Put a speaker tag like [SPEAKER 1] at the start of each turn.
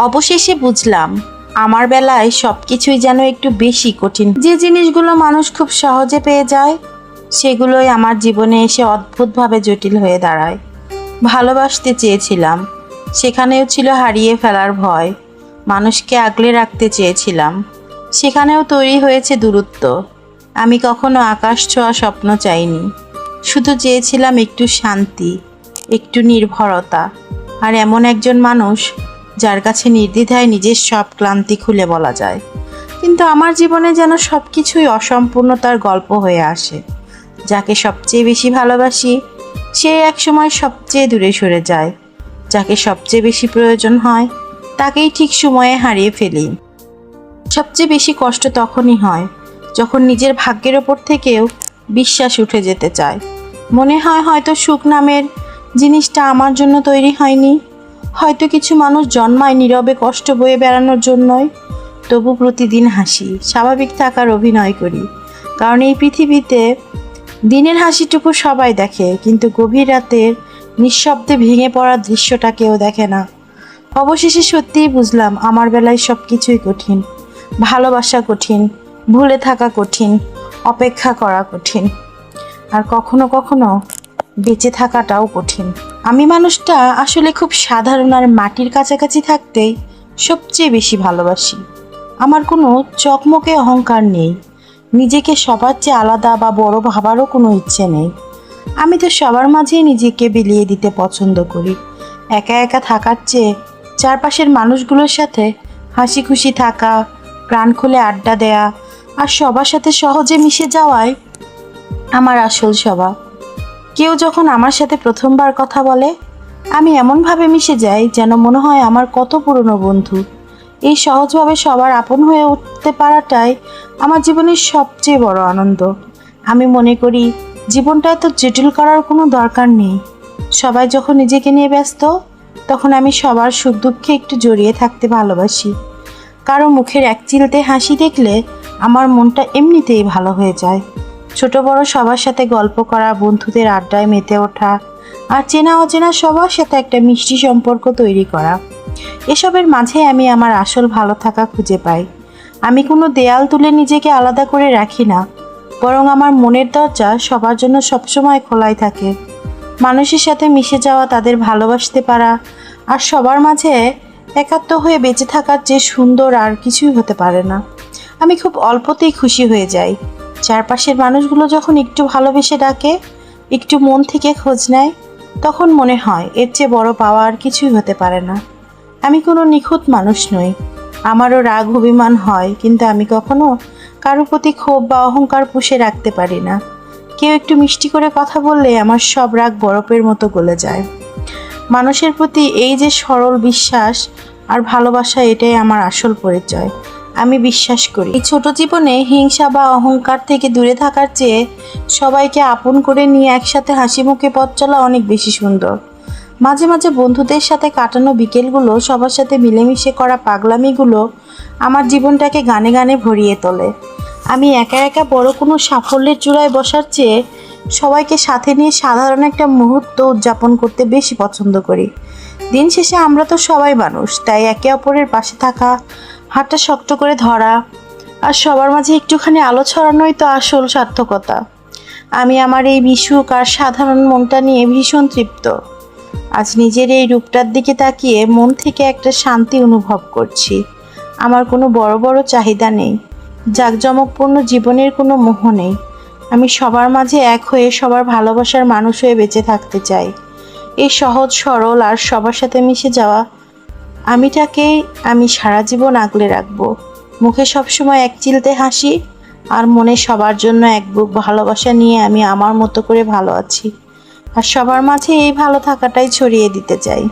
[SPEAKER 1] অবশেষে বুঝলাম আমার বেলায় সবকিছুই যেন একটু বেশি কঠিন। যে জিনিসগুলো মানুষ খুব সহজে পেয়ে যায় সেগুলোই আমার জীবনে এসে অদ্ভুতভাবে জটিল হয়ে দাঁড়ায়। ভালোবাসতে চেয়েছিলাম, সেখানেও ছিল হারিয়ে ফেলার ভয়। মানুষকে আগলে রাখতে চেয়েছিলাম, সেখানেও তৈরি হয়েছে দূরত্ব। আমি কখনো আকাশ ছোঁয়া স্বপ্ন চাইনি, শুধু চেয়েছিলাম একটু শান্তি, একটু নির্ভরতা, আর এমন একজন মানুষ যার কাছে নির্দ্বিধায় নিজের সব ক্লান্তি খুলে বলা যায়। কিন্তু আমার জীবনে যেন সব কিছুই অসম্পূর্ণতার গল্প হয়ে আসে। যাকে সবচেয়ে বেশি ভালোবাসি সে একসময় সবচেয়ে দূরে সরে যায়, যাকে সবচেয়ে বেশি প্রয়োজন হয় তাকেই ঠিক সময়ে হারিয়ে ফেলি। সবচেয়ে বেশি কষ্ট তখনই হয় যখন নিজের ভাগ্যের ওপর থেকেও বিশ্বাস উঠে যেতে চায়। মনে হয় হয়তো সুখ নামের জিনিসটা আমার জন্য তৈরি হয়নি, হয়তো কিছু মানুষ জন্মায় নীরবে কষ্ট বয়ে বেড়ানোর জন্যই। তবু প্রতিদিন হাসি, স্বাভাবিক থাকার অভিনয় করি, কারণ এই পৃথিবীতে দিনের হাসিটুকু সবাই দেখে, কিন্তু গভীর রাতের নিঃশব্দে ভেঙে পড়ার দৃশ্যটা কেউ দেখে না। অবশেষে সত্যিই বুঝলাম আমার বেলায় সব কিছুই কঠিন। ভালোবাসা কঠিন, ভুলে থাকা কঠিন, অপেক্ষা করা কঠিন, আর কখনো কখনো বেঁচে থাকাটাও কঠিন। আমি মানুষটা আসলে খুব সাধারণ আর মাটির কাছাকাছি থাকতেই সবচেয়ে বেশি ভালোবাসি। আমার কোনো চকমকে অহংকার নেই, নিজেকে সবার চেয়ে আলাদা বা বড় ভাবারও কোনো ইচ্ছে নেই। আমি তো সবার মাঝেই নিজেকে বিলিয়ে দিতে পছন্দ করি। একা একা থাকার চেয়ে চারপাশের মানুষগুলোর সাথে হাসি খুশি থাকা, প্রাণ খুলে আড্ডা দেয়া আর সবার সাথে সহজে মিশে যাওয়াই আমার আসল স্বভাব। কেউ যখন আমার সাথে প্রথমবার কথা বলে আমি এমনভাবে মিশে যাই যেন মনে হয় আমার কত পুরনো বন্ধু। এই সহজভাবে সবার আপন হয়ে উঠতে পারাটাই আমার জীবনের সবচেয়ে বড় আনন্দ। আমি মনে করি জীবনটা এত জটিল করার কোনো দরকার নেই। সবাই যখন নিজেকে নিয়ে ব্যস্ত তখন আমি সবার সুখ দুঃখে একটু জড়িয়ে থাকতে ভালোবাসি। কারো মুখের এক চিলতে হাসি দেখলে আমার মনটা এমনিতেই ভালো হয়ে যায়। ছোট বড় সবার সাথে গল্প করা, বন্ধুদের আড্ডায় মেতে ওঠা, আর চেনা অচেনা সবার সাথে একটা মিষ্টি সম্পর্ক তৈরি করা, এসবের মাঝে আমি আমার আসল ভালো থাকা খুঁজে পাই। আমি কোনো দেয়াল তুলে নিজেকে আলাদা করে রাখি না, বরং আমার মনের দরজা সবার জন্য সবসময় খোলাই থাকে। মানুষের সাথে মিশে যাওয়া, তাদের ভালোবাসতে পারা আর সবার মাঝে একাত্ম হয়ে বেঁচে থাকার যে সুন্দর আর কিছুই হতে পারে না। আমি খুব অল্পতেই খুশি হয়ে যাই। চারপাশের মানুষগুলো যখন একটু ভালোবেসে ডাকে, একটু মন থেকে খোঁজ নেয়, তখন মনে হয় এর চেয়ে বড় পাওয়া আর কিছুই হতে পারে না। আমি কোনো নিখুঁত মানুষ নই, আমারও রাগ অভিমান হয়, কিন্তু আমি কখনো কারো প্রতি ক্ষোভ বা অহংকার পুষে রাখতে পারি না। কেউ একটু মিষ্টি করে কথা বললে আমার সব রাগ বরফের মতো গলে যায়। মানুষের প্রতি এই যে সরল বিশ্বাস আর ভালোবাসা, এটাই আমার আসল পরিচয়। আমি বিশ্বাস করি এই ছোট জীবনে হিংসা বা অহংকার থেকে দূরে থাকার চেয়ে সবাইকে আপন করে নিয়ে একসাথে হাসি মুখে পথ চলা অনেক বেশি সুন্দর। মাঝে মাঝে বন্ধুদের সাথে কাটানো বিকেলগুলো, সবার সাথে মিলেমিশে করা পাগলামিগুলো আমার জীবনটাকে গানে গানে ভরিয়ে তোলে। আমি একা একা বড় কোনো সাফল্যের চূড়ায় বসার চেয়ে সবাইকে সাথে নিয়ে সাধারণ একটা মুহূর্ত উদযাপন করতে বেশি পছন্দ করি। দিন শেষে আমরা তো সবাই মানুষ, তাই একে অপরের পাশে থাকা, হাতটা শক্ত করে ধরা আর সবার মাঝে একটুখানি আলো ছড়ানোই তো আসল সার্থকতা। আমি আমার এই মিশুক আর সাধারণ মনটা নিয়ে ভীষণ তৃপ্ত। আজ নিজের এই রূপটার দিকে তাকিয়ে মন থেকে একটা শান্তি অনুভব করছি। আমার কোনো বড় বড় চাহিদা নেই, জাঁকজমকপূর্ণ জীবনের কোনো মোহ নেই। আমি সবার মাঝে এক হয়ে সবার ভালোবাসার মানুষ হয়ে বেঁচে থাকতে চাই। এই সহজ সরল আর সবার সাথে মিশে যাওয়া আমিটাকেই আমি সারা জীবন আগলে রাখবো। মুখে সবসময় এক চিলতে হাসি আর মনে সবার জন্য এক বুক ভালোবাসা নিয়ে আমি আমার মতো করে ভালো আছি, আর সবার মাঝে এই ভালো থাকাটাই ছড়িয়ে দিতে চাই।